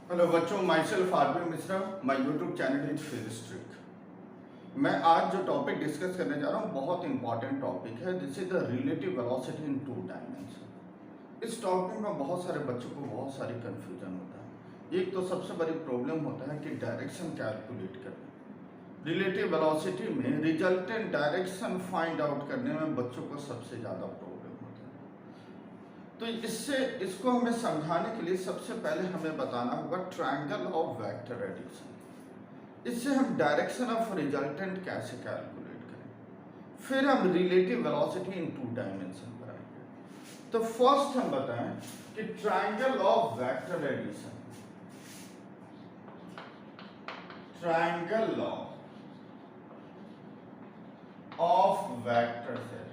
Hello बच्चों, myself RB Mishra, my YouTube channel is physics trick. मैं आज जो टॉपिक डिस्कस करने जा रहा हूँ बहुत इंपॉर्टेंट टॉपिक है। This is the relative velocity in two dimension. इस टॉपिक में बहुत सारे बच्चों को बहुत सारी कन्फ्यूजन होता है। एक तो सबसे बड़ी प्रॉब्लम होता है कि डायरेक्शन कैलकुलेट करना। रिलेटिव वेलोसिटी में रिजल्टेंट डायरेक्शन फाइंड आउट करने में बच्चों को सबसे ज़्यादा प्रॉब्लम होता है। तो इसको हमें समझाने के लिए सबसे पहले हमें बताना होगा ट्रायंगल ऑफ वेक्टर एडिशन। इससे हम डायरेक्शन ऑफ रिजल्टेंट कैसे कैलकुलेट करें, फिर हम relative velocity in two dimension पर आएंगे। तो फर्स्ट हम बताएं कि triangle of vector addition, triangle of vector addition,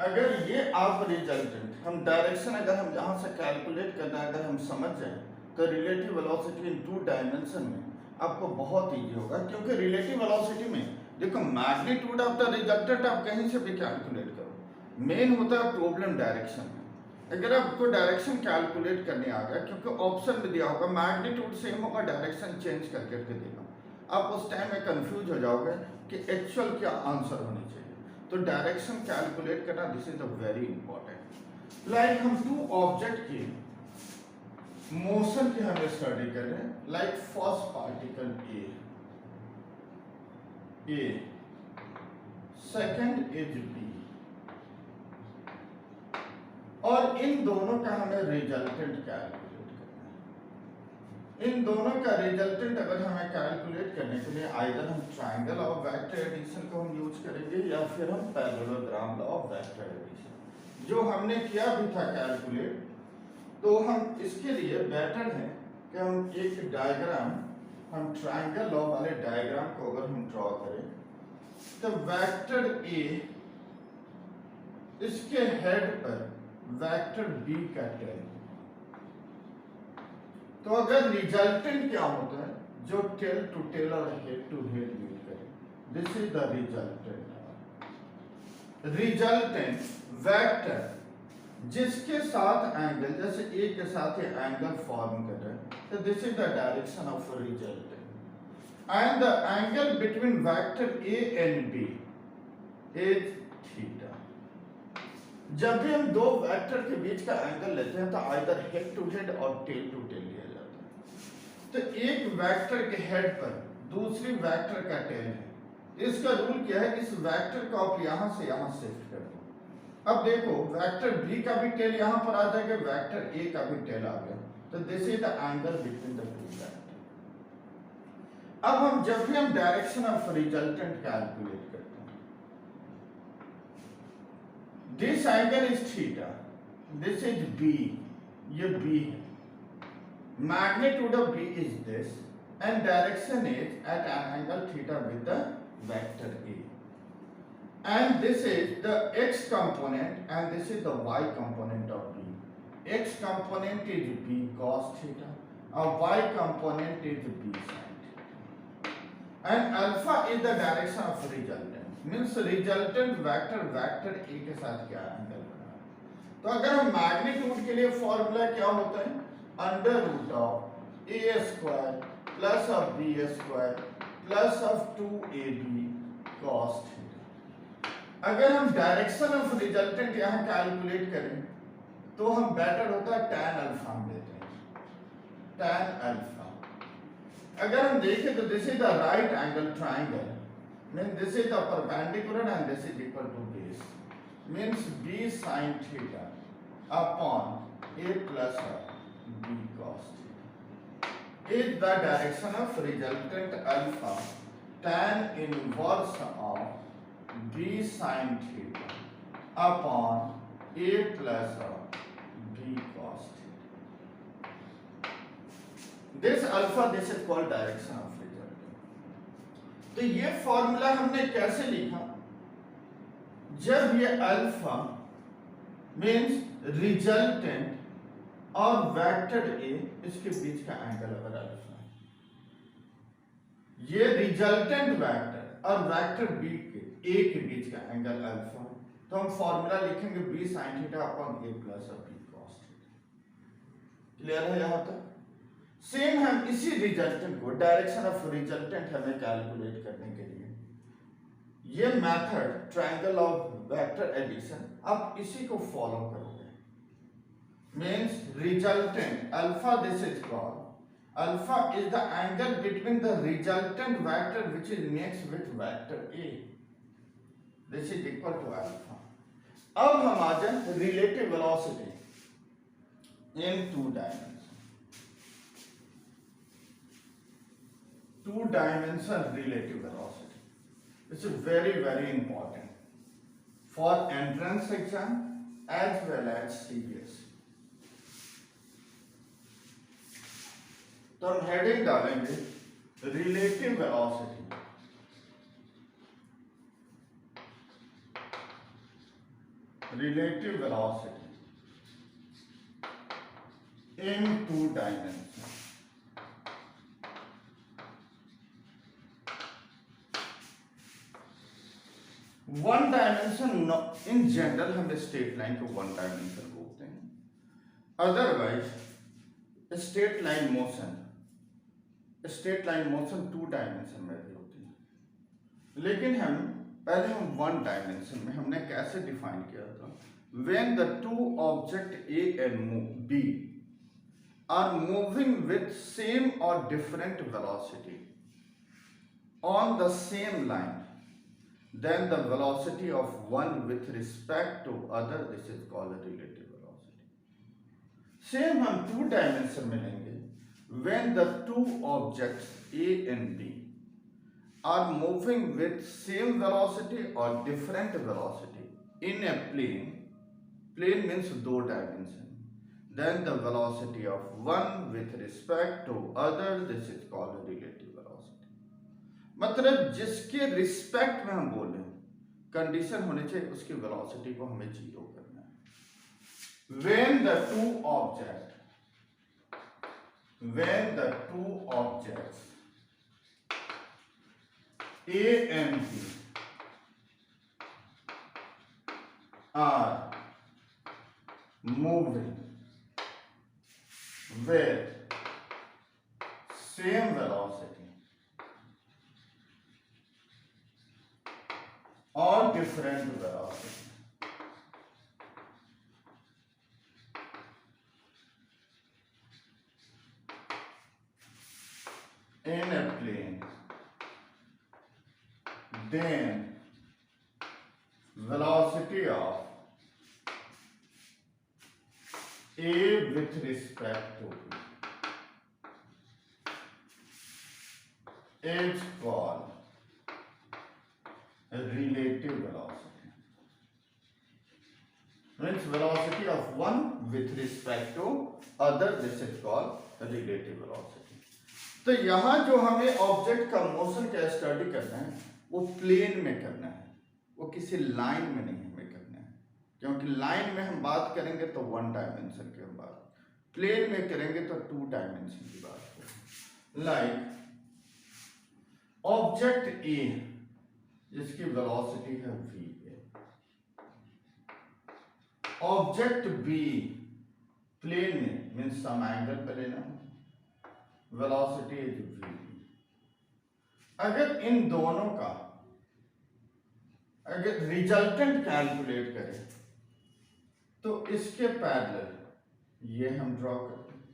अगर ये आप रिजल्टेंट हम डायरेक्शन अगर हम यहाँ से कैलकुलेट करना अगर हम समझ जाएं तो relative velocity in two dimension में आपको बहुत इजी होगा। क्योंकि रिलेटिव वेलोसिटी में देखो मैग्नीट्यूड ऑफ द रिजल्टेंट आप कहीं से भी कैलकुलेट करो, मेन होता है प्रॉब्लम डायरेक्शन में। अगर आपको डायरेक्शन कैलकुलेट करने आ गया, क्योंकि ऑप्शन में दिया होगा मैग्नीट्यूड सेम होगा, डायरेक्शन चेंज करके देगा, आप उस टाइम में कंफ्यूज हो जाओगे कि एक्चुअल क्या आंसर होनी चाहिए। तो डायरेक्शन कैलकुलेट करना this is a very important. Like हम टू ऑब्जेक्ट की मोशन की हमें स्टडी कर रहे हैं। Like first particle A, second is B, और इन दोनों का हमें रिजल्टेंट कैलकुलेट करना है। इन दोनों का रिजल्टेंट अगर हमें कैलकुलेट करने के लिए आइदर हम ट्रायंगल ऑफ वेक्टर एडिशन को हम यूज करेंगे या फिर हम parallelogram law of vector addition जो हमने किया भी था कैलकुलेट। तो हम इसके लिए बेटर है कि हम एक डायग्राम, हम ट्रायंगल लॉ वाले डायग्राम को अगर हम ड्रॉ करें तो वेक्टर ए, इसके हेड पर वेक्टर बी का टेल। तो अगर रिजल्टेंट क्या होता है, जो टेल टू टेल और हेड टू हेड मीट करे, this is the resultant. Resultant vector जिसके साथ एंगल, जैसे ए के साथ ये एंगल फॉर्म कर रहे हैं, तो this is the direction of resultant. And the angle between vector A and B is theta. जब भी हम दो वेक्टर के बीच का एंगल लेते हैं तो आइदर हेड टू हेड और टेल टू टेल लिया जाता है। तो एक वेक्टर के हेड पर दूसरी वेक्टर का टेल है। इसका रूल क्या है, इस वेक्टर को आप यहां से यहां शिफ्ट कर दो। अब देखो वेक्टर बी का भी टेल यहां पर आ जाएगा, वेक्टर ए का भी टेल आ गया। तो this is the angle between the two vector. अब हम जब भी हम डायरेक्शन ऑफ रिजल्टेंट कैलकुलेट करते हैं, this angle is theta, this is B, ये बी है, magnitude of B is this and direction is at an angle theta with the vector A, and this is the x component and this is the y component of b. X component is b cos theta and y component is b sin theta, and alpha is the direction of resultant, means resultant vector vector a के साथ क्या angle बना है। तो अगर हम magnitude के लिए फॉर्मूला क्या होता है, under root of a square plus of b square plus of 2ab cos theta। अगर हम डायरेक्शन ऑफ रिजल्टेंट यहां कैलकुलेट करें तो हम बेटर होता है tan अल्फा हम लेते हैं, tan अल्फा। अगर हम देखें तो this is the right angle triangle, mean this is the perpendicular and this is equal to base, means b sin theta upon a plus b cos theta is the direction of resultant alpha tan inverse of b sin theta upon a plus b cos theta. This alpha, this is called direction of resultant. तो ये formula हमने कैसे लिखा, जब ये alpha means resultant और vector A इसके बीच का एंगल अगर अल्फा, ये रिजल्टेंट वेक्टर और वेक्टर बी के ए के बीच का एंगल अल्फा, तो हम फॉर्मूला लिखेंगे B sine theta upon A plus B cos theta. Clear है यहाँ तक? सेम हम इसी रिजल्टेंट को, डायरेक्शन ऑफ रिजल्टेंट हमें कैलकुलेट करने के लिए ये method triangle of vector addition, आप इसी को फॉलो करोगे। Means resultant alpha, this is called alpha is the angle between the resultant vector which is mix with vector A, this is equal to alpha. अब हम आ जाए relative velocity in two dimension, two dimension relative velocity. This is very important for entrance exam as well as Cbse. तो हम heading डालेंगे relative velocity, relative velocity in two dimension. One dimension in general हम straight line को one dimension बोलते हैं, otherwise straight line motion two dimension में भी होती है। लेकिन हम पहले वन डायमेंशन में हमने कैसे डिफाइन किया था, when the two object A and B are moving with same और different velocity on the same line, then the velocity of one with respect to other, this is called a relative velocity. Same हम two dimension में लेंगे, when the two objects A and B are moving with same velocity or different velocity in a plane, plane means दो dimension, then the velocity of one with respect to other, this is called a relative velocity. मतलब जिसके respect में हम बोल रहे हैं, condition होनी चाहिए उसकी वेलोसिटी को हमें जीरो करना है। when the two objects A and B are moving with same velocity or different velocity, in a plane, then velocity of A with respect to B is called relative velocity, means velocity of one with respect to other, this is called relative velocity. तो यहाँ जो हमें object का motion का study करना है वो plane में करना है, वो किसी लाइन में नहीं हमें करना है, क्योंकि लाइन में हम बात करेंगे तो वन डायमेंशन की हम बात, प्लेन में करेंगे तो टू डायमेंशन की बात करेंगे। लाइक ऑब्जेक्ट ए जिसकी वेलोसिटी है v, ऑब्जेक्ट बी प्लेन में मीन्स सम एंगल पे लेना, वेलोसिटी इज v। अगर इन दोनों का अगर रिजल्टेंट कैलकुलेट करें तो इसके पैरेलल ये हम ड्रॉ करते हैं,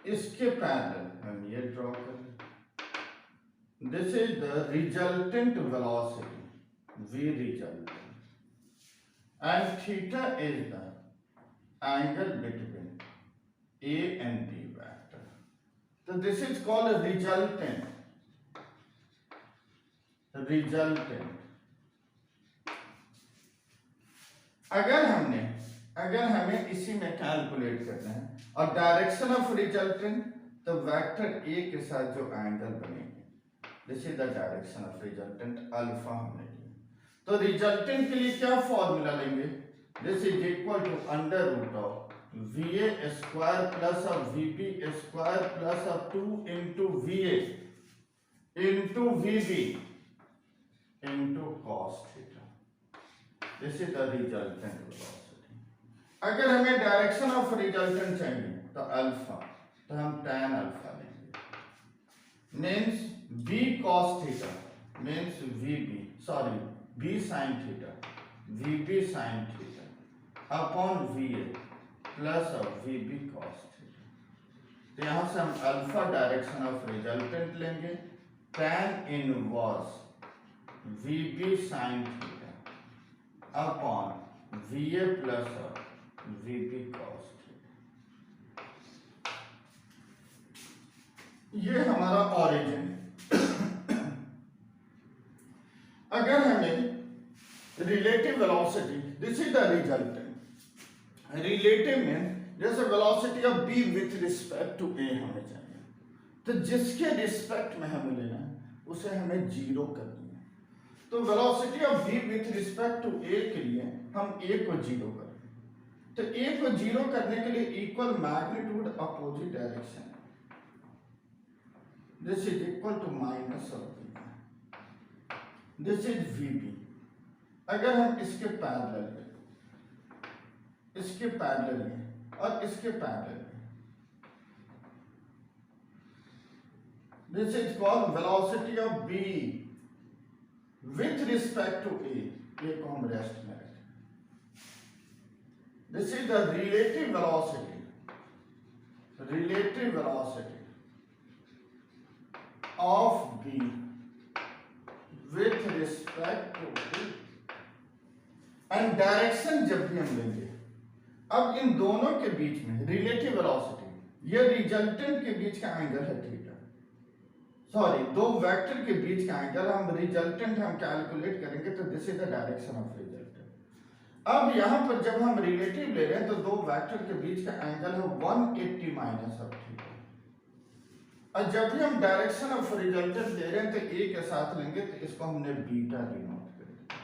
इसके पैरेलल हम ये ड्रॉ करें। This is the resultant velocity, V resultant, and theta is the angle between A and B vector. So this is called a resultant. अगर हमें इसी में कैलकुलेट करना है और डायरेक्शन ऑफ रिजल्टेंट, तो वेक्टर ए के साथ जो एंगल बनेंगे, this is the direction of resultant, alpha हमने लिया। तो रिजल्टेंट के लिए क्या फॉर्मूला लेंगे, this is equal to under root of VA square plus of VB square plus of 2 into VA into VB into cos theta. This is the resultant velocity. अगर हमें direction of resultant चाहिए तो alpha, तो हम tan alpha लेंगे, means b cos theta means b sin theta, vb sin theta upon va plus vb cos theta. तो यहाँ से हम अल्फा डायरेक्शन ऑफ रिजल्टेंट लेंगे, tan inverse vb sin theta upon va plus vb cos theta. ये हमारा origin है. अगर हमें relative velocity, this is the resultant. Relative में जैसे velocity of B with respect to A हमें चाहिए, तो जिसके रिस्पेक्ट में हमें लेना है उसे हमें जीरो करनी है. तो velocity of B with respect to A के लिए हम ए को जीरो करें. तो ए को जीरो करने के लिए equal magnitude opposite direction, this is equal to minus of V, this is VB. अगर हम इसके पैरेलल लें, इसके पैरेलल लें और इसके पैरेलल लें, this is called velocity of B with respect to A. ये को हम रेस्ट में रखें. This is the relative velocity of B with respect to A. And direction जब भी हम लेंगे, अब इन दोनों के बीच में रिलेटिव वेलोसिटी, ये रिजल्टेंट के बीच का एंगल है थीटा. सॉरी, दो वेक्टर के बीच का एंगल हम रिजल्टेंट हम कैलकुलेट करेंगे, तो this is the direction of resultant. अब यहां पर जब हम रिलेटिव ले रहे हैं तो दो वेक्टर के बीच का एंगल है 180 माइनस ऑफ थीटा. और जब भी हम डायरेक्शन ऑफ रिजल्टेंट ले रहे हैं तो ए के साथ लेंगे, तो इसको हमने बीटा डिनोट कर दिया.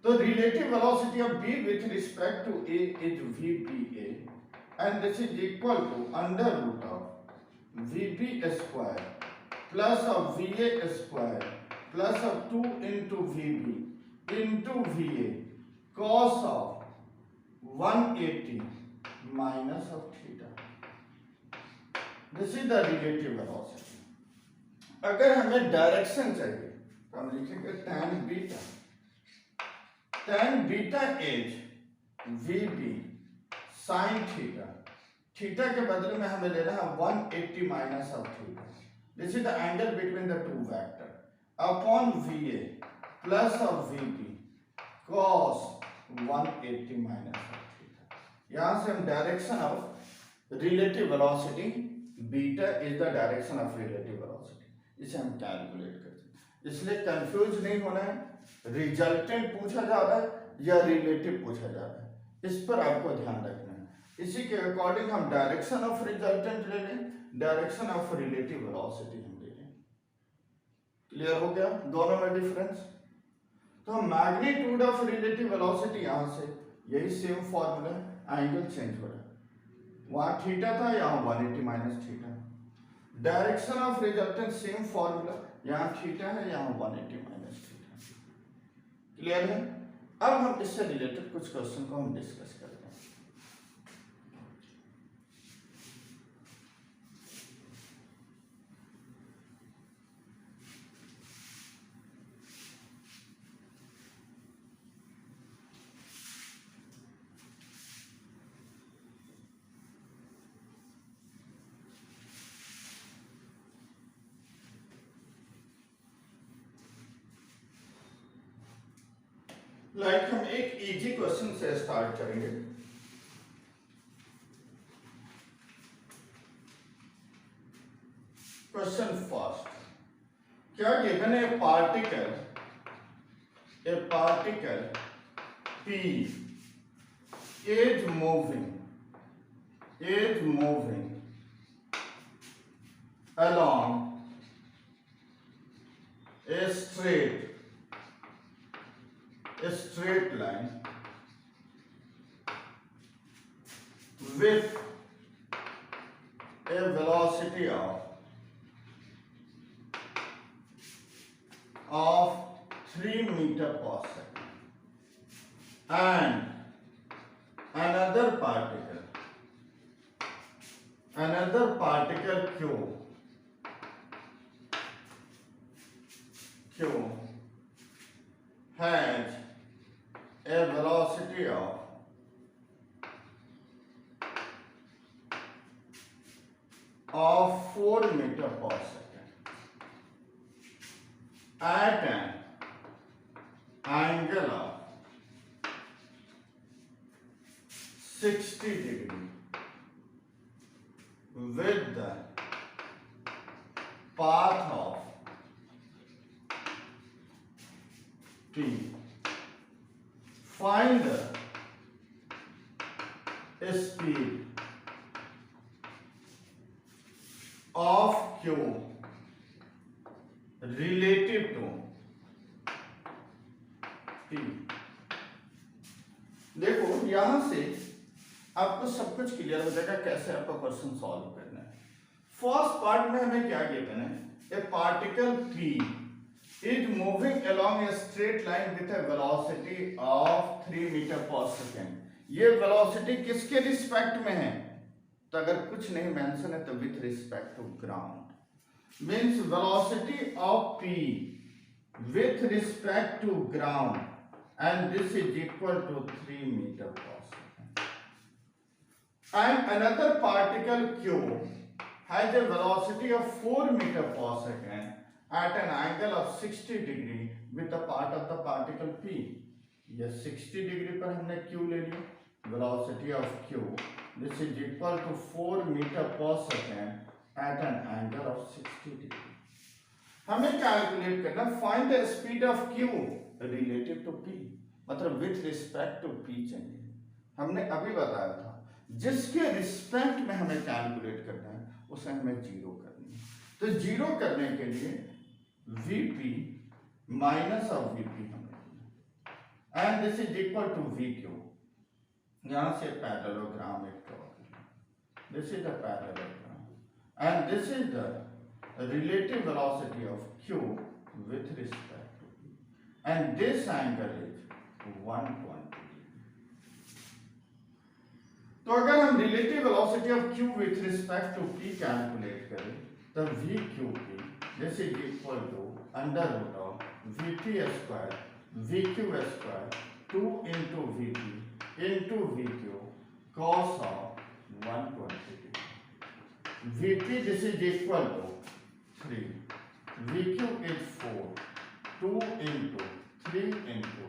तो relative velocity of B with respect to A is vba and this is equal to under root of vb square plus of va square plus of 2 into vb into va cos of 180 minus of theta. This is the relative velocity. अगर हमें direction चाहिए तो हम लिखेंगे tan beta. tan beta is vb sin theta. Theta के बदले में हमें लेना है 180 minus of theta. This is the angle between the two vector upon va plus of vb cos 180 minus of theta. यहां से हम direction of relative velocity, beta is the direction of relative velocity, इसे हम calculate करते हैं. इसलिए confuse नहीं होना है, रिजल्टेंट पूछा जा रहा है या रिलेटिव पूछा जा रहा है, इस पर आपको ध्यान रखना है. इसी के अकॉर्डिंग हम डायरेक्शन ऑफ रिजल्टेंट ले लें, डायरेक्शन ऑफ रिलेटिव वेलोसिटी हम ले लें. क्लियर हो गया दोनों में डिफरेंस? तो मैग्नीट्यूड ऑफ रिलेटिव वेलोसिटी यहां से यही सेम फॉर्मूला, एंगल चेंज हो रहा है. वहां थीटा था, यहां 180 minus theta. Direction of resultant same formula, यहां थीटा है, यहां 180 माइनस थीटा. क्लियर है? अब हम इससे रिलेटेड कुछ क्वेश्चन को हम डिस्कस करते हैं. लाइक हम एक इजी क्वेश्चन से स्टार्ट करेंगे. क्वेश्चन फर्स्ट, क्या given A particle P is moving along a straight line with a velocity of 3 meter per second. And another particle Q has a velocity of 4 meter per second at an angle of 60 degree with the path of P. Find the speed of Q relative to P. देखो यहां से आपको सब कुछ clear हो जाएगा कैसे आपको क्वेश्चन सॉल्व करना है। फर्स्ट पार्ट में हमें क्या गिवन है, ए particle P is moving along a straight line with a velocity of 3 meter per second। ये वेलोसिटी किसके रिस्पेक्ट में है, तो अगर कुछ नहीं मेंशन है तो with respect to ground, means velocity of P with respect to ground and this is equal to 3 meter per second. And another particle Q has a velocity of 4 meter per second at an angle of 60 degree with the path of the particle P. ये 60 degree पर हमने Q ले लिया, velocity of Q this is equal to 4 meter per second at an angle of 60 degree। हमें calculate करना find the speed of Q relative to P, मतलब with respect to P चाहिए। हमने अभी बताया था जिसके रिस्पेक्ट में हमें कैलकुलेट करना है उसे हमें जीरो करनी है। तो जीरो करने के लिए Vp माइनस ऑफ Vp हमें and this is equal to Vq। यहां से पैरेललोग्राम एक ड्रॉ करें, this is the parallelogram and this is the relative velocity of Q with respect to P and this angle is 120। तो अगर हम relative velocity of Q with respect to P calculate करें तो VQP this is equal to under root of Vp square VQ square 2 into Vp into VQ cos of 120। Vp this is equal to 3, VQ is 4, 2 into 3 into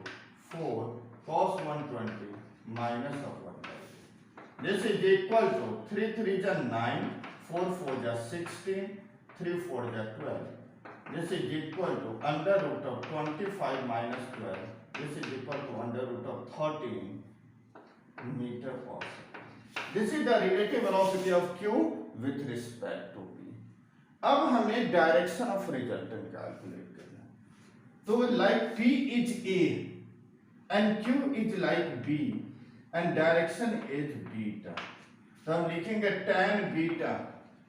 4 cos 120 minus of 120। This is equal to 3 3 is 9, 4 4 is 16, 3 4 is 12। This is equal to under root of 25 minus 12। This is equal to under root of 13 meter per second। This is the relative velocity of Q with respect to P। अब हमें direction of resultant calculate करना है। तो like P is A and Q is like B and direction is beta, तो हम लिखेंगे tan beta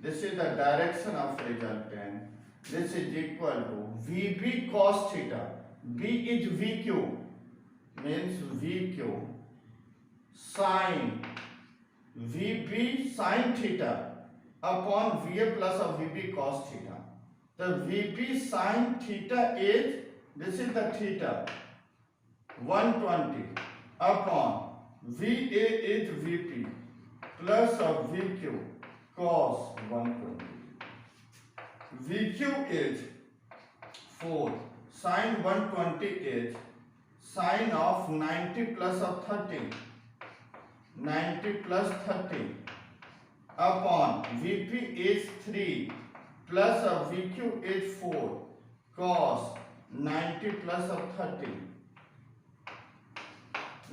this is the direction of resultant this is equal to VB cos theta, B is VQ means VQ sin VB sin theta upon VA plus of VB cos theta। The VB sin theta is this is the theta 120 upon VA is VP plus of VQ cos 120। VQ is 4 sin 120 is sin of 90 plus of 30 90 plus 30 upon Vp is 3 plus of VQ is 4 cos 90 plus of 30।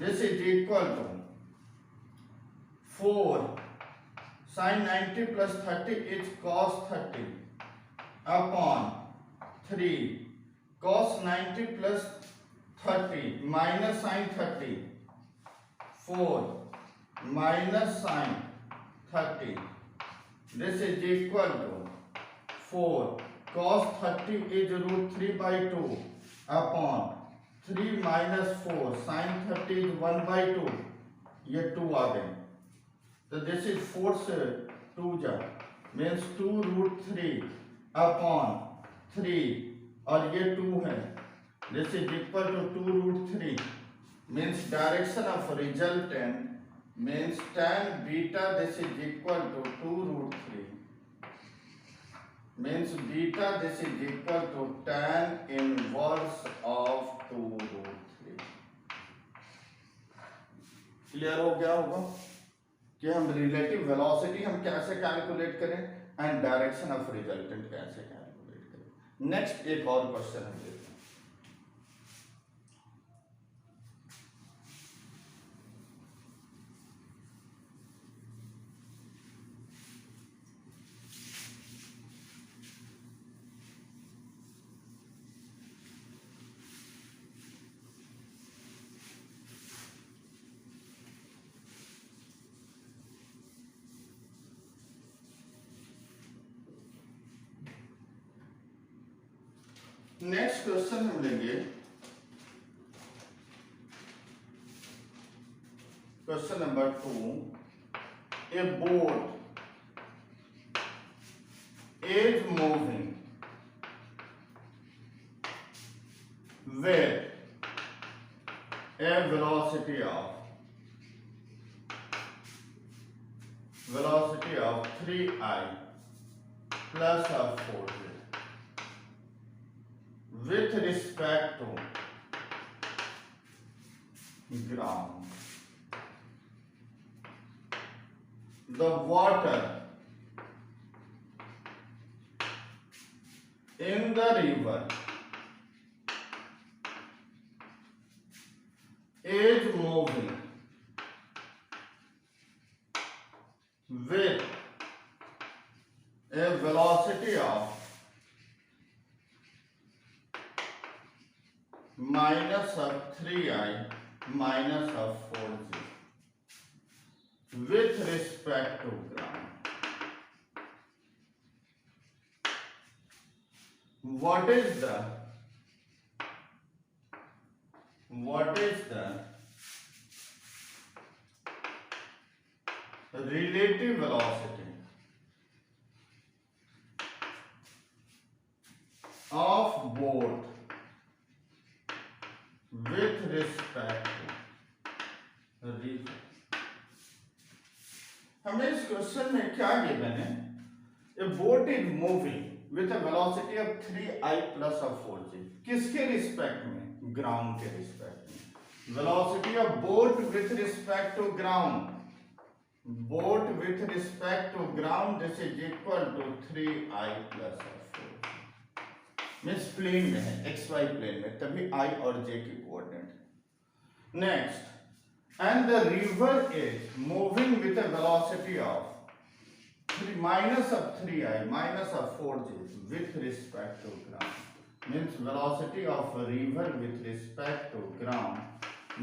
This is equal to 4 sin 90 plus 30 is cos 30 upon 3 cos 90 plus 30 minus sin 30 4 minus sin 30। This is equal to 4 cos 30 is root 3 by 2 upon 3 minus 4 sine 30 is 1/2, ये 2 आ गए, तो this is 4 से 2 जा means 2√3 upon 3 और ये 2 है, this is equal to 2√3 means direction of resultant means tan beta, this is equal to 2√3 means beta, this is equal to tan inverse of 2√3। Clear हो गया होगा कि हम रिलेटिव वेलोसिटी हम कैसे कैलकुलेट करें एंड डायरेक्शन ऑफ रिजल्टेंट कैसे calculate करें। नेक्स्ट एक और क्वेश्चन हम देखते हैं। नेक्स्ट क्वेश्चन हम लेंगे question number 2। A boat is moving with a velocity of 3I plus of 4j with respect to ground. The water in the river is moving with a velocity of minus of 3I minus of 4j with respect to ground. What is the relative velocity of boat with respect to river? हमें इस question में क्या given है? A boat is moving with a velocity of 3I plus of 4j. किसके respect में? Ground के respect में। Velocity of boat with respect to ground, boat with respect to ground this is equal to 3I plus of 4j। Means plane में है, XY plane में, तभी I और J की coordinate. Next, and the river is moving with a velocity of minus of 3I minus of 4j with respect to ground, means velocity of a river with respect to ground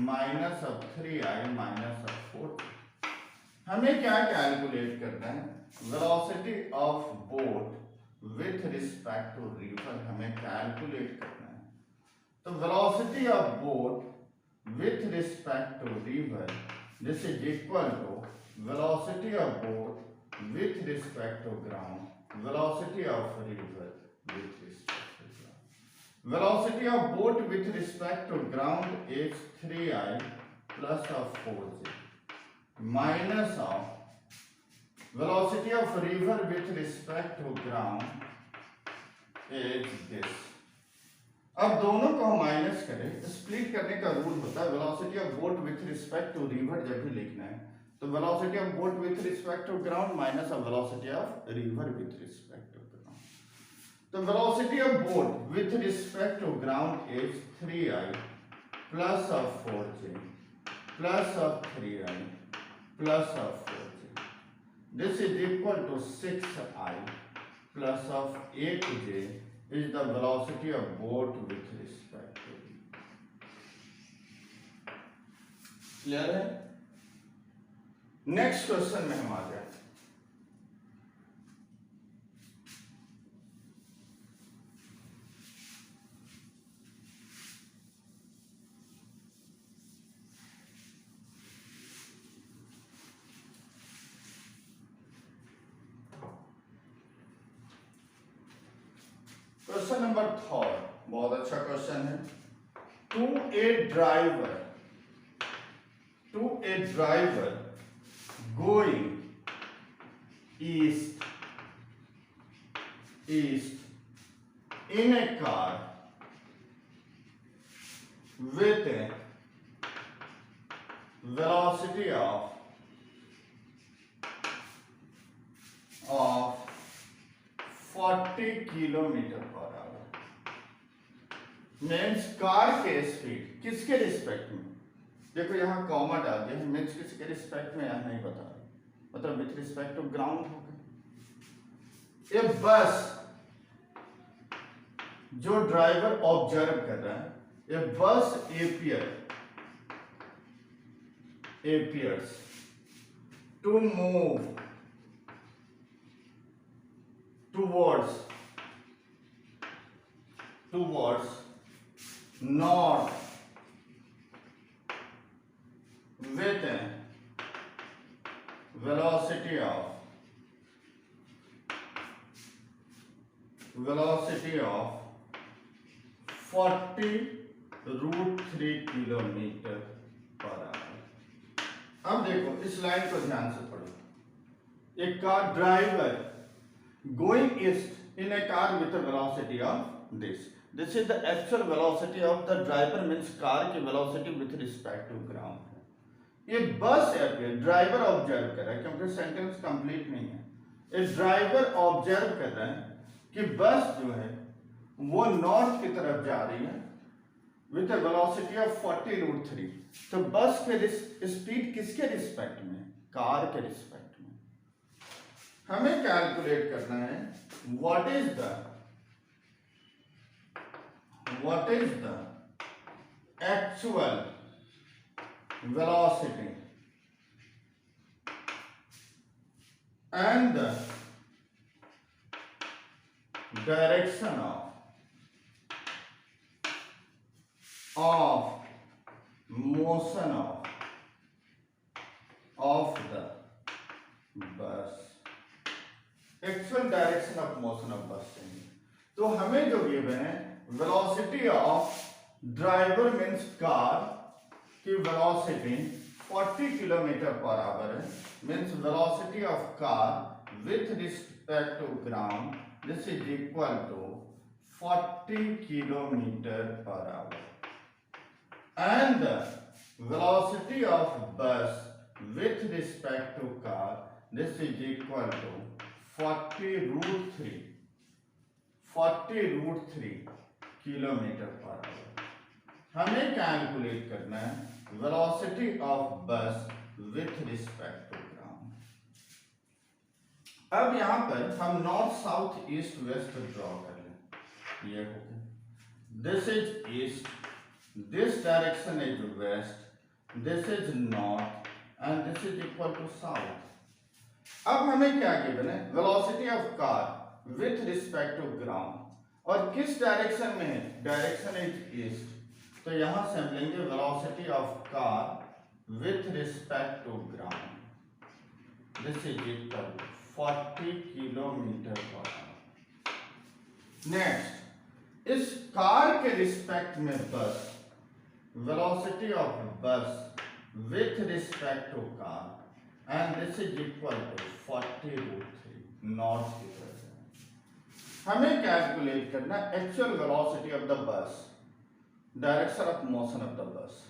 minus of 3I minus of 4j। हमें क्या calculate करना है? Velocity of boat with respect to river हमें calculate करना है। तो velocity of boat with respect to river, this is equal to velocity of boat with respect to ground, velocity of river with respect to ground. Velocity of boat with respect to ground is 3I plus of 4j minus of velocity of river with respect to ground is this। अब दोनों को minus करें, split करने का rule होता है velocity of boat with respect to river जब भी लिखना है तो velocity of boat with respect to ground minus of velocity of river with respect to ground. तो velocity of boat with respect to ground is 3I plus of 4j plus of 3I plus of 4j, this is equal to 6I plus of 8j is the velocity of boat with respect to river। Clear है? Next question में हम आ जाए। Number third, बहुत अच्छा question है। To a driver going east in a car with a velocity of 40 kilometre per hour. Means car के speed किसके रिस्पेक्ट में, देखो यहाँ कॉमा डाल दिया, मीन्स किसके रिस्पेक्ट में यहाँ नहीं बता रहे, मतलब विथ रिस्पेक्ट टू ग्राउंड हो गया। ये बस जो ड्राइवर ऑब्जर्व कर रहा है, ये बस appears to move towards north with a velocity of 40√3 kilometre per hour. अब देखो इस लाइन को ध्यान से पढ़ो। एक car driver going east in a car with a velocity of this is the actual velocity of the driver, means car की velocity with respect to ground है। ये बस एपियर ड्राइवर ऑब्जर्व कर रहा है, क्योंकि सेंटेंस कंप्लीट नहीं है। ये ड्राइवर ऑब्जर्व कर रहा है कि बस जो है वो नॉर्थ की तरफ जा रही है विथ अ वेलोसिटी ऑफ 40√3। तो बस के स्पीड किसके रिस्पेक्ट में, कार के रिस्पेक्ट में। हमें कैलकुलेट करना है what is the actual velocity and the direction of motion of the bus, actual direction of motion of bus चाहिए। तो हमें जो गिवन है velocity of driver means car की वेलोसिटी 40 किलोमीटर पर आवर है, means velocity of car with respect to ground this is equal to 40 kilometre per hour, and the velocity of bus with respect to car this is equal to 40√3 kilometre per hour. हमें calculate करना है velocity of bus with respect to ground. अब यहां पर हम north south east west draw कर लें। ये हो गया, this is east, this direction is west, this is north and this is equal to south. अब हमें क्या गिवन है, velocity of car with respect to ground, और किस डायरेक्शन में है, डायरेक्शन इज ईस्ट। तो यहां से हम लेंगे velocity of car with respect to ground this is equal to 40 kilometre per hour. Next, इस कार के रिस्पेक्ट में bus, velocity of bus with respect to car and this is equal to 40√3 north की तरफ। हमें calculate करना actual velocity of the bus, direction of motion of the bus.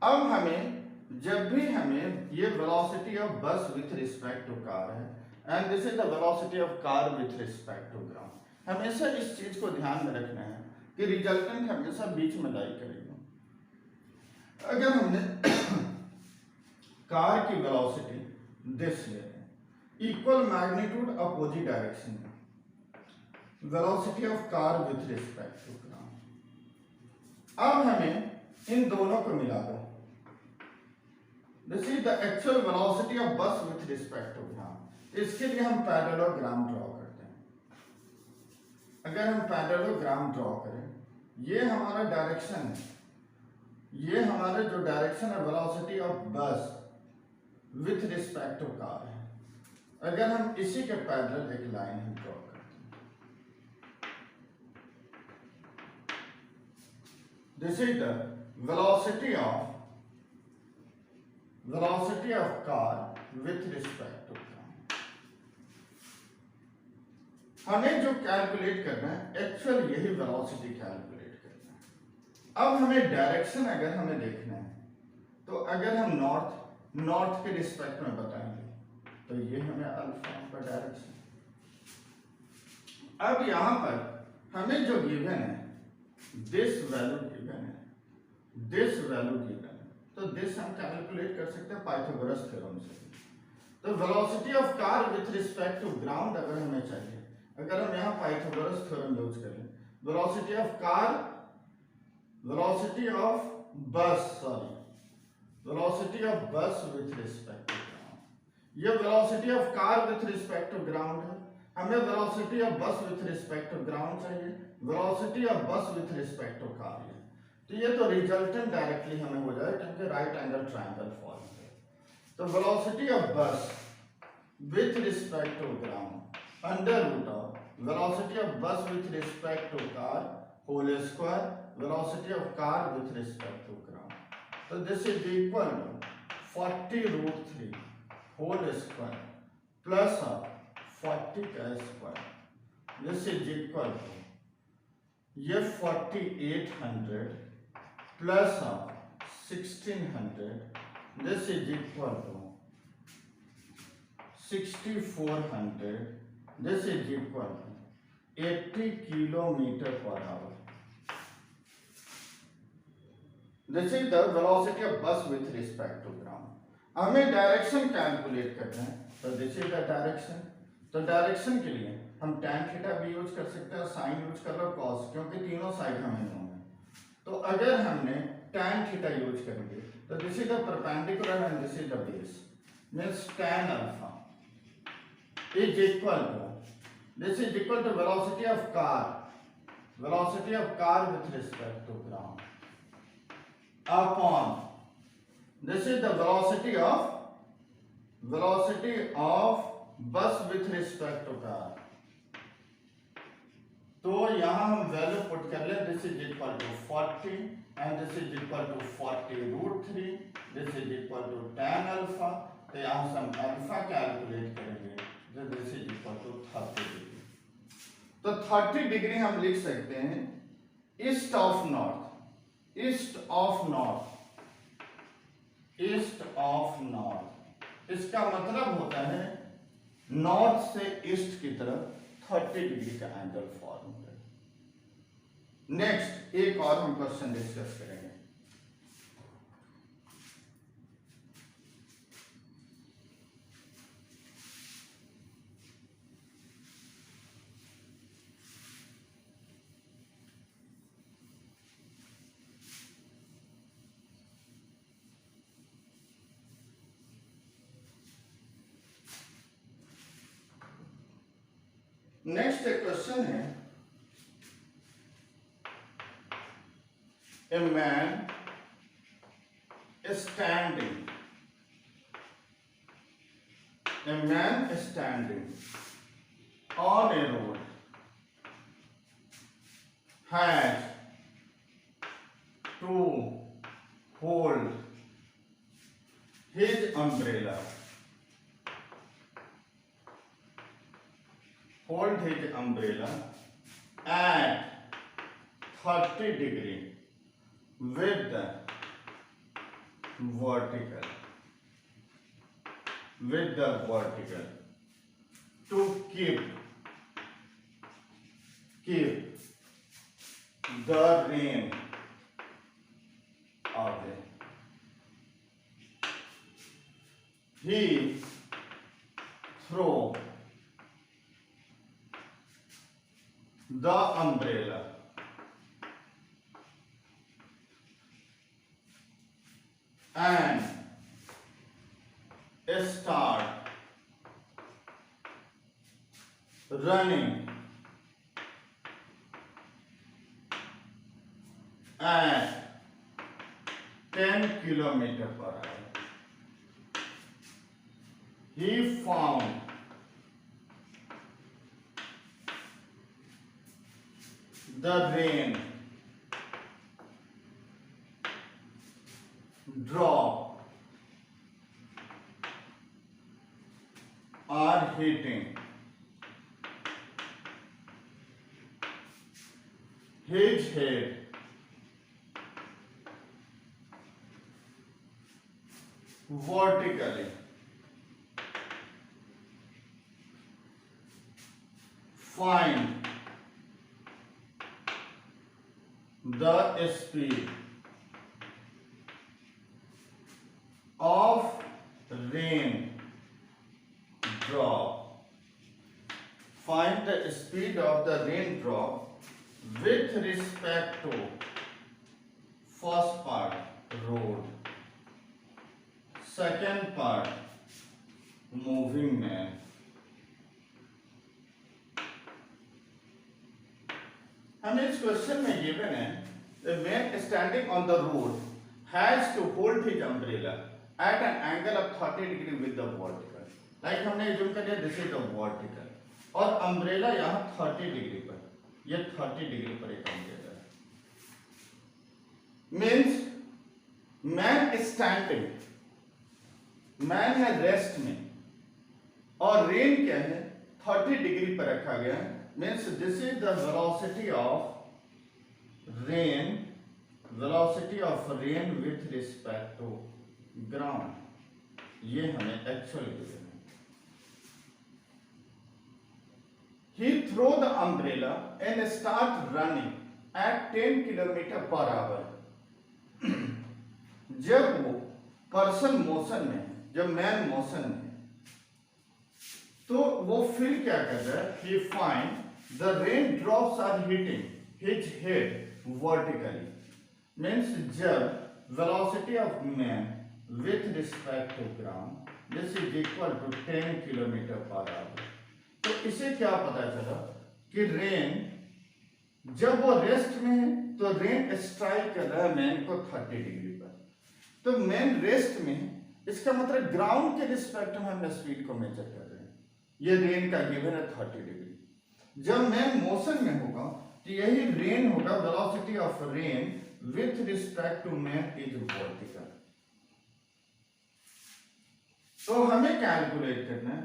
अब हमें जब भी हमें ये velocity of bus with respect to car है and this is the velocity of car with respect to ground, हमेशा इस चीज को ध्यान में रखना है कि रिजल्टेंट हमेशा बीच में लाई करेगा। अगर हमने कार की वेलोसिटी दिस ले रहे हैं, इक्वल मैग्नीट्यूड अपोजिट डायरेक्शन में, velocity of car with respect to ground. अब हमें इन दोनों को मिला दो, this is the actual velocity of bus with respect to ground. इसके लिए हम पैरेललोग्राम ड्रॉ करते हैं। अगर हम पैरेललोग्राम ड्रॉ करें, ये हमारा डायरेक्शन है, ये हमारा जो डायरेक्शन है velocity of bus with respect to car है। अगर हम इसी के पैरेलल एक लाइन हम ड्रॉ करते हैं, This is the velocity of car with respect to ground. हमें जो कैलकुलेट करना है एक्चुअल यही वेलोसिटी कैलकुलेट करना है। अब हमें डायरेक्शन अगर हमें देखना है तो अगर हम नॉर्थ के रिस्पेक्ट में बताएंगे तो ये हमें अल्फा का डायरेक्शन। अब यहां पर हमें जो गिवन है दिस वैल्यू गिवन है, दिस वैल्यू गिवन है, तो दिस हम कैलकुलेट कर सकते हैं पाइथागोरस थ्योरम से। तो velocity of car with respect to ground अगर हमें चाहिए, अगर हम यहाँ पाइथागोरस थ्योरम यूज करें, velocity of car, velocity of bus with respect to ground, ये velocity of car with respect to ground है। हमें velocity of bus with respect to ground चाहिए, velocity of bus with respect to car है। तो ये तो resultant directly हमें हो जाए क्योंकि राइट एंगल ट्रायंगल फॉर्म है। तो velocity of bus with respect to ground under root of velocity of bus with respect to car whole square velocity of car with respect to ground. तो this is equal to 40√3 whole square plus 40 का square. This is equal to ये 4800 plus 1600, this is equal to 6400, this is equal to 80 kilometre per hour. This is the velocity of bus with respect to ground. हमें direction calculate करना है, तो this is the direction. तो direction के लिए हम tan theta भी use कर सकते हैं और साइन यूज कर लो कॉस, क्योंकि तीनों साइड हमें नोन है। तो अगर हमने tan थीटा यूज करेंगे तो this is the perpendicular and this is the base, means tan alpha is equal to this is equal to velocity of car with respect to ground upon this is the velocity of bus with respect to car. तो यहां हम value put कर ले, this is equal to 40 and this is equal to 40√3, this is equal to tan alpha. तो यहां से हम alpha calculate करेंगे, तो this is equal to 30 degree. तो 30 डिग्री हम लिख सकते हैं east of north, east of north. इसका मतलब होता है नॉर्थ से ईस्ट की तरफ 30 डिग्री का एंगल फॉर्म है। नेक्स्ट एक और हम क्वेश्चन डिस्कस करेंगे। नेक्स्ट एक क्वेश्चन है, a man is standing on a road, has to hold his umbrella, at 30 degree with the vertical to keep the rain away. He throw the umbrella and start running at 10 kilometers per hour. He found the rain hitting his head vertically. Find the speed of rain drop. Find the speed of the raindrop with respect to first part road, second part moving man. हमें इस question में given है the man standing on the road has to hold his umbrella at an angle of 30 degree with the vertical. Like हमने assume कर लिया this is the vertical और umbrella यहाँ 30 degree पर, ये 30 डिग्री पर एक umbrella है. Means man is standing, man है रेस्ट में और रेन क्या है 30 डिग्री पर रखा गया है. Means this is the velocity of rain with respect to ground. ये हमें एक्चुअल गिवन है. He throw the umbrella and start running at 10 kilometre per our. जब वो पर्सन मोशन में, जब मैन मोशन में, तो वो फिर क्या कर रहा है? He find the rain drops are hitting his head vertically. Means जब velocity of man with respect to ground this is equal to 10 kilometre per our. तो इसे क्या पता चला कि रेन जब वो रेस्ट में है तो रेन स्ट्राइक कर रहा है मैन को 30 डिग्री पर. तो मैन रेस्ट में, इसका मतलब ग्राउंड के रिस्पेक्ट में हम स्पीड को मेजर कर रहे हैं. ये रेन का गिवन है 30 डिग्री. जब मैन मोशन में होगा तो यही रेन होगा, velocity of rain with respect to man is vertical. तो हमें कैलकुलेट करना है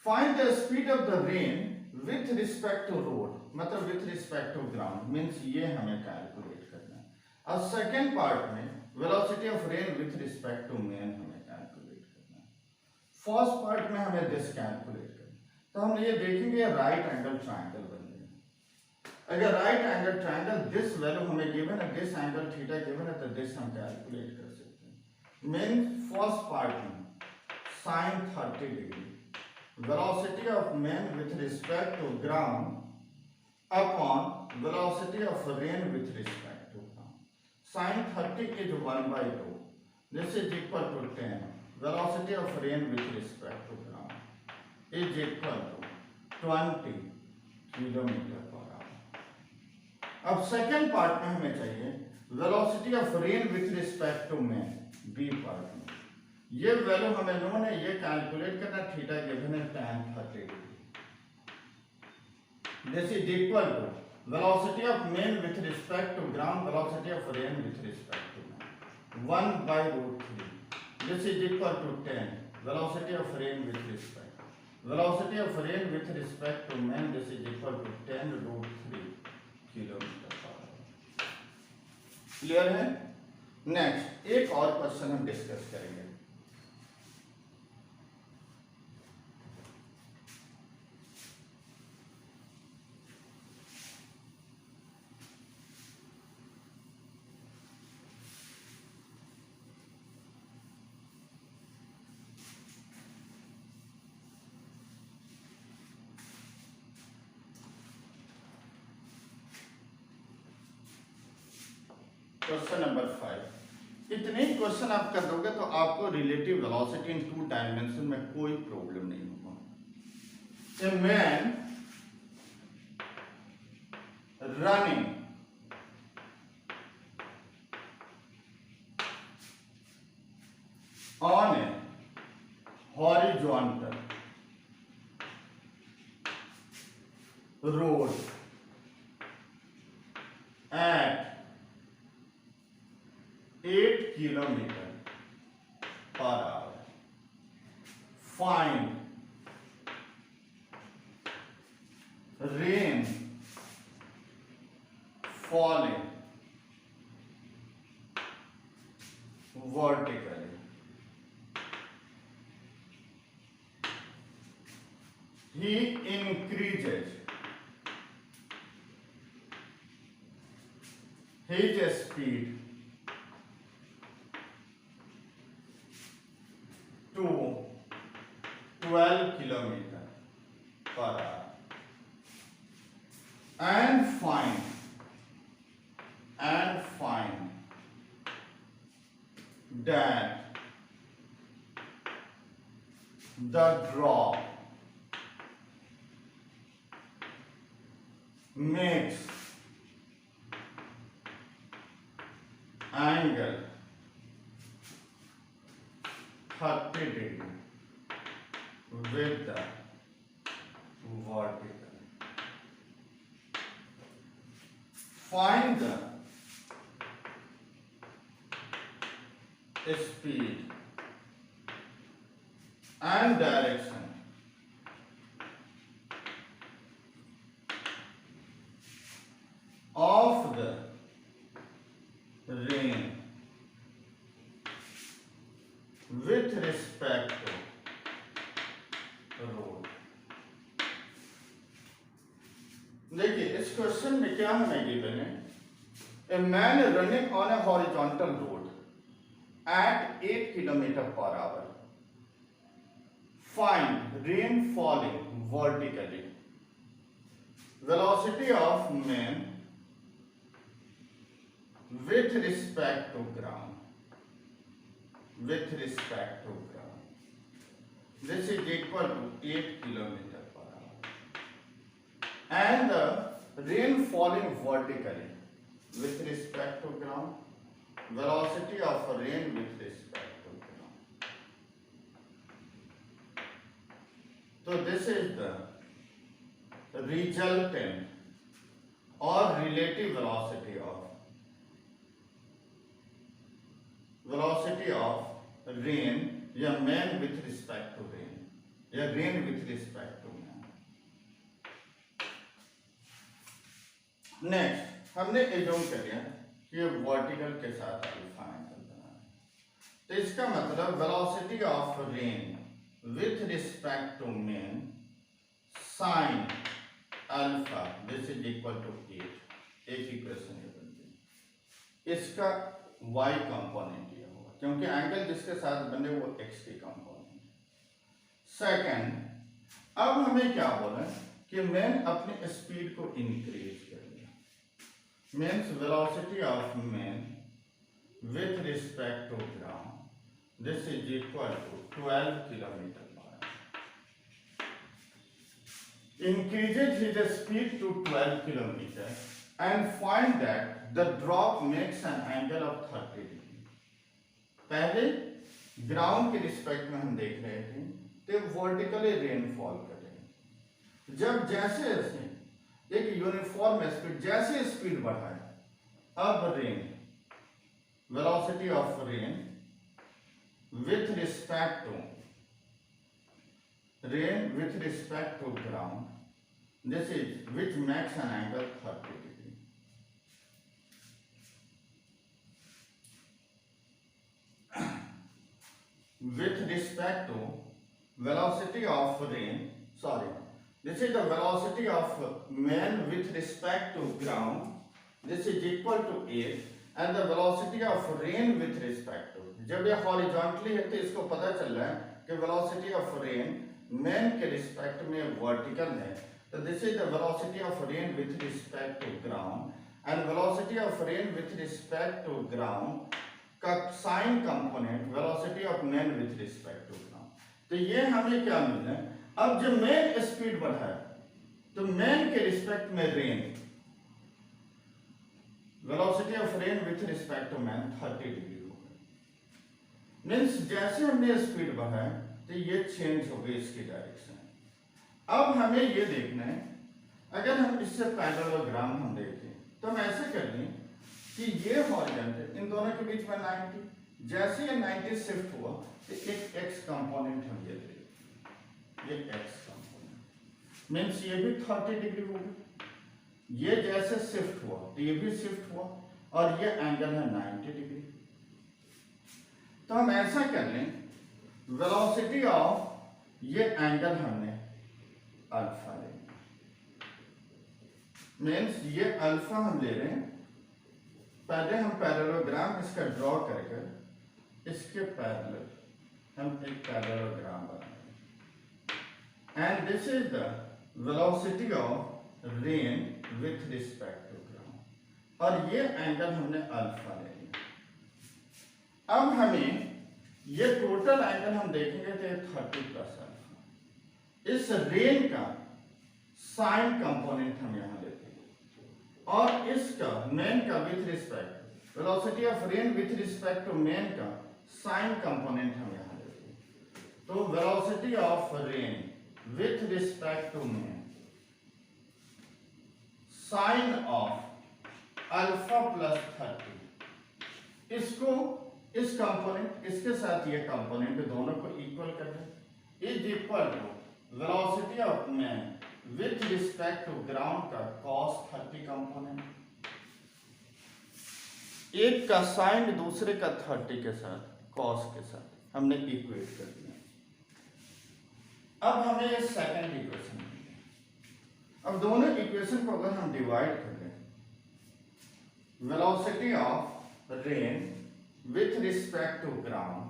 find the speed of the rain with respect to road, मतलब with respect to ground. Means ये हमें कैलकुलेट करना है. और सेकेंड पार्ट में velocity of rain with respect to man हमें कैलकुलेट करना है. फर्स्ट पार्ट में हमें दिस कैलकुलेट करना है. तो हम ये देखेंगे राइट एंगल ट्रायंगल बन गया. अगर right angle triangle this value हमें गिवन है, दिस एंगल थीटा गिवन है, तो दिस हम कैलकुलेट कर सकते हैं. मीन फर्स्ट पार्ट में sin 30 degree velocity of man with respect to ground upon velocity of rain with respect to ground. Sin 30 is 1 by 2. This is equal to 10. Velocity of rain with respect to ground is equal to 20 kilometre per hour. अब second part में हमें चाहिए velocity of rain with respect to man. B part में ये value हमें known है, ये calculate करना. थीटा गिवन है tan 30 degree. This is equal to velocity of man with respect to ground, velocity of rain with respect to man 1 by √3. This is equal to 10 velocity of rain with respect, velocity of rain with respect to man this is equal to 10 √3 kilometre per hour. Clear है? Next एक और question हम discuss करेंगे. Question number 5. इतने ही question आप कर दोगे तो आपको रिलेटिव वेलोसिटी इन 2 डायमेंशन में कोई प्रॉब्लम नहीं होगा. A man running on A horizontal road at 8 kilometre per our. Find falling vertically. He increases his speed to 12 km per hour and find that the drop makes angle 30 degree with the vertical. Find the speed and direction of the rain with respect to road. देखिए इस question में क्या हमें given है? A man running on a horizontal road at 8 km per hour. Find rain falling vertically. Velocity of man with respect to ground. With respect to ground. This is equal to 8 km per hour. And the rain falling vertically with respect to ground. Velocity of rain with respect to ground. So this is the resultant or relative velocity of rain या man with respect to rain या rain with respect to man. Next हमने assume कर लिया कि ये vertical के साथ alpha angle बना है, तो इसका मतलब velocity of rain with respect to man sine alpha this is equal to 8. एक इक्वेशन ये बनती है, इसका y कंपोनेंट ये होगा क्योंकि एंगल जिसके साथ बने वो x के कंपोनेंट. सेकंड, अब हमें क्या बोला कि मैन अपने स्पीड को इंक्रीज कर लिया. Means velocity of man with respect to ground. This is equal to 12 km per hour. Increases his speed to 12 km and find that the drop makes an angle of 30 degree. पहले ground के respect में हम देख रहे थे तो vertically rainfall कर रहे हैं. जब जैसे जैसे एक यूनिफॉर्म स्पीड जैसे स्पीड बढ़ा है, अब rain velocity of rain with respect to ground this is which makes an angle 30 degree. With respect to velocity of rain, this is the velocity of man with respect to ground. This is equal to 8 and the velocity of rain with respect to. जब ये horizontally है तो इसको पता चल रहा है कि velocity of rain man के respect में vertical है, तो this is the velocity of rain with respect to ground and velocity of rain with respect to ground का sine component velocity of man with respect to ground. तो ये हमें क्या मिल रहा है? अब जब मैन स्पीड बढ़ा है तो मैन के रिस्पेक्ट में rain velocity of rain with respect to man 30 degree हो गई. मीन्स जैसे हमने स्पीड बढ़ा है तो ये चेंज हो गई इसकी डायरेक्शन. अब हमें ये देखना है, अगर हम इससे पैरेललोग्राम हम देखें तो हम ऐसे कर लें कि ये हॉरिजॉन्टल इन दोनों के बीच में 90, जैसे ये 90 शिफ्ट हुआ तो एक x कंपोनेंट हम ये देखें, ये x कंपोनेंट मीन्स ये भी 30 डिग्री होगा. ये जैसे शिफ्ट हुआ तो ये भी शिफ्ट हुआ और ये एंगल है 90 डिग्री। तो हम ऐसा कर लें, वेलोसिटी ऑफ ये एंगल हमने अल्फा लेंगे, मीन्स ये अल्फा हम ले रहे हैं। पहले हम पैरेललोग्राम इसका ड्रॉ करके इसके पैरेलल हम एक पैरेललोग्राम बनाएंगे and this is the velocity of rain with respect to ground और ये एंगल हमने अल्फा ले लिया। अब हमें ये टोटल एंगल हम देखेंगे तो 30 प्लस अल्फा। इस रेन का साइन कंपोनेंट हम यहां लेते हैं और इसका मेन का with respect velocity of rain with respect to man का साइन कंपोनेंट हम यहां लेते हैं। तो velocity of rain with respect to man sine of alpha plus 30, इसको इस कंपोनेंट इसके साथ ये कंपोनेंट दोनों को इक्वल कर दें is equal to velocity of man with respect to ground का cos 30 कंपोनेंट, एक का साइन दूसरे का 30 के साथ cos के साथ हमने इक्वेट कर दिया। अब हमें ये सेकंड इक्वेशन मिली। अब दोनों इक्वेशन को अगर हम डिवाइड कर लें, velocity of rain with respect to ground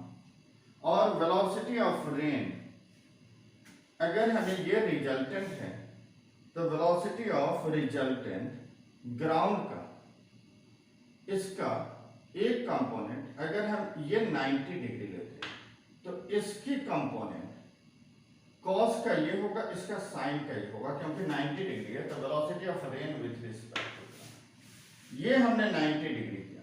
और वेलोसिटी ऑफ रेन, अगर हमें ये रिजल्टेंट है तो वेलोसिटी ऑफ रिजल्टेंट ग्राउंड का इसका एक कंपोनेंट अगर हम ये 90 डिग्री लेते हैं तो इसकी कंपोनेंट cos का ये होगा, इसका साइन का ये होगा, क्योंकि 90 डिग्री है तो velocity of rain with respect to ये हमने 90 डिग्री किया।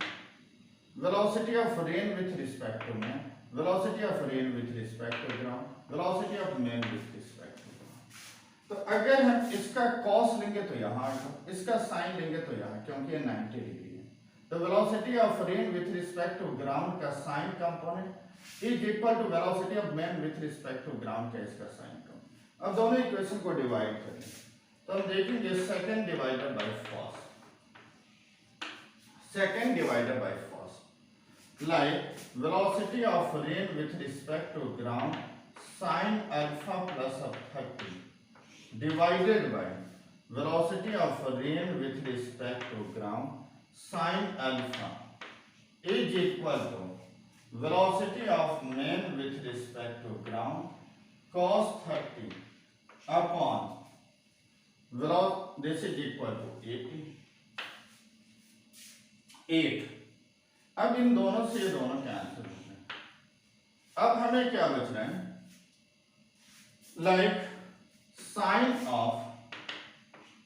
Velocity of rain with respect to man, velocity of rain with respect to ground, velocity of man with respect to ground. तो अगर हम इसका cos लेंगे तो यहाँ आएगा, इसका साइन लेंगे तो यहाँ, क्योंकि ये 90 डिग्री है। तो velocity of rain with respect to ground का sine component is equal to velocity of man with respect to ground का इसका साइन कंपोनेंट। अब दोनों इक्वेशन को डिवाइड करें तो हम देखेंगे second divided by first, second divided by first, like velocity of rain with respect to ground sin alpha plus of 30 divided by velocity of rain with respect to ground sin alpha is equal to velocity of man with respect to ground cos 30 upon this is equal to 8। अब इन दोनों से ये दोनों cancel हो गए। अब हमें क्या बच रहा है, like sine of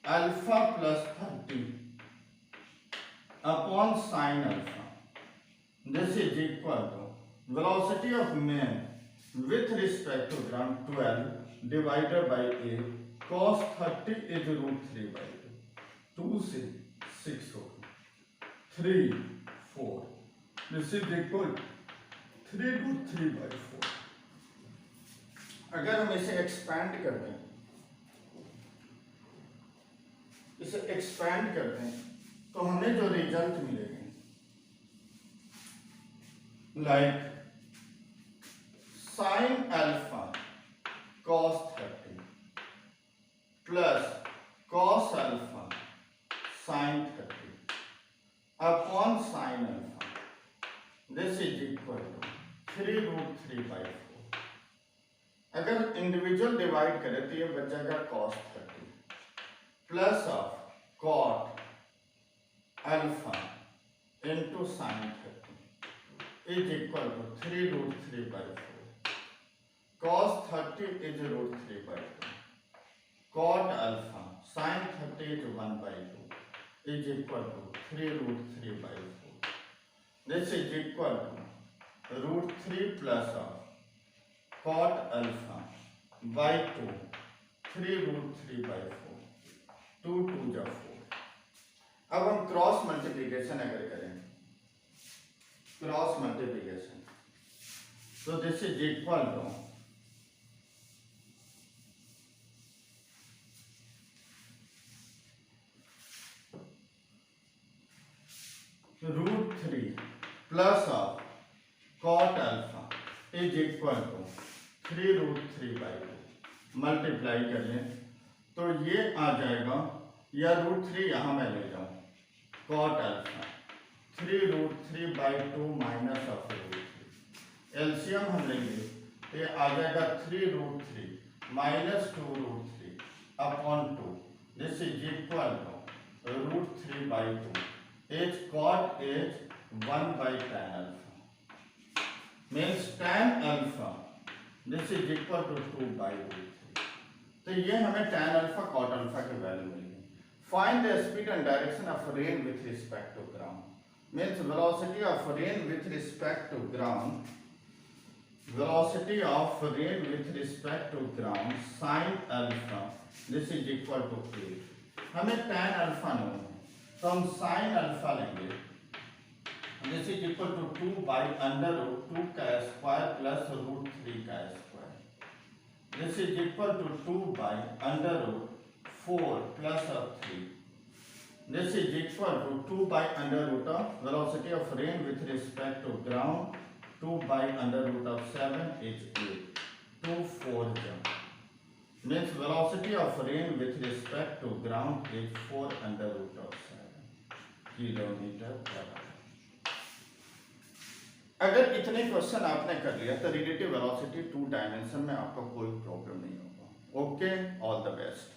alpha plus 30 upon sine alpha, this is equal to velocity of man with respect to ground 12 divided by 8 cos 30 is √3/2, 2 से 6 हो 3 4, this is equal 3√3/4। अगर हम इसे एक्सपैंड करते हैं, इसे एक्सपैंड करते हैं तो हमें जो रिजल्ट मिलेंगे, like sine alpha cos 30 plus cos alpha sin 30 upon sine alpha, this is equal to 3√3/4। अगर इंडिविजुअल डिवाइड करें तो ये बच जाएगा cos 30 plus of cot alpha into sine 30 is equal to 3√3/4। cos 30 is √3/2, cot alpha sin 30 is 1/2 is equal to 3√3/4. This is equal to √3 plus of cot alpha by 2, 3√3/4, 2 2 जा 4। अब हम cross multiplication अगर करें, क्रॉस मल्टीप्लिकेशन, तो this is equal to equal to 3√3/2 multiply कर लें तो ये आ जाएगा, या √3 यहाँ मैं ले जाऊँ, cot alpha 3√3/2 minus of √3, LCM हम लेंगे तो ये आ जाएगा 3√3 minus 2√3 upon 2, this is equal to √3/2, as cot as 1/tan alpha, means tan alpha this is equal to 2/√3। तो ये हमें tan अल्फा कॉट अल्फा की वैल्यू मिली। Find the speed and direction of rain with respect to ground, means velocity of rain with respect to ground, velocity of rain with respect to ground sin alpha this is equal to 8। हमें tan alpha नहीं है तो हम sin alpha लेंगे, this is equal to 2/√2 का square plus √3 का square, this is equal to 2/√4 plus 3, this is equal to 2/√ of velocity of rain with respect to ground, 2/√7 is 8, 2 4 means velocity of rain with respect to ground is 4√7 kilometre per our. अगर इतने question आपने कर लिया तो relative velocity 2 dimension में आपको कोई problem नहीं होगा। Okay, all the best.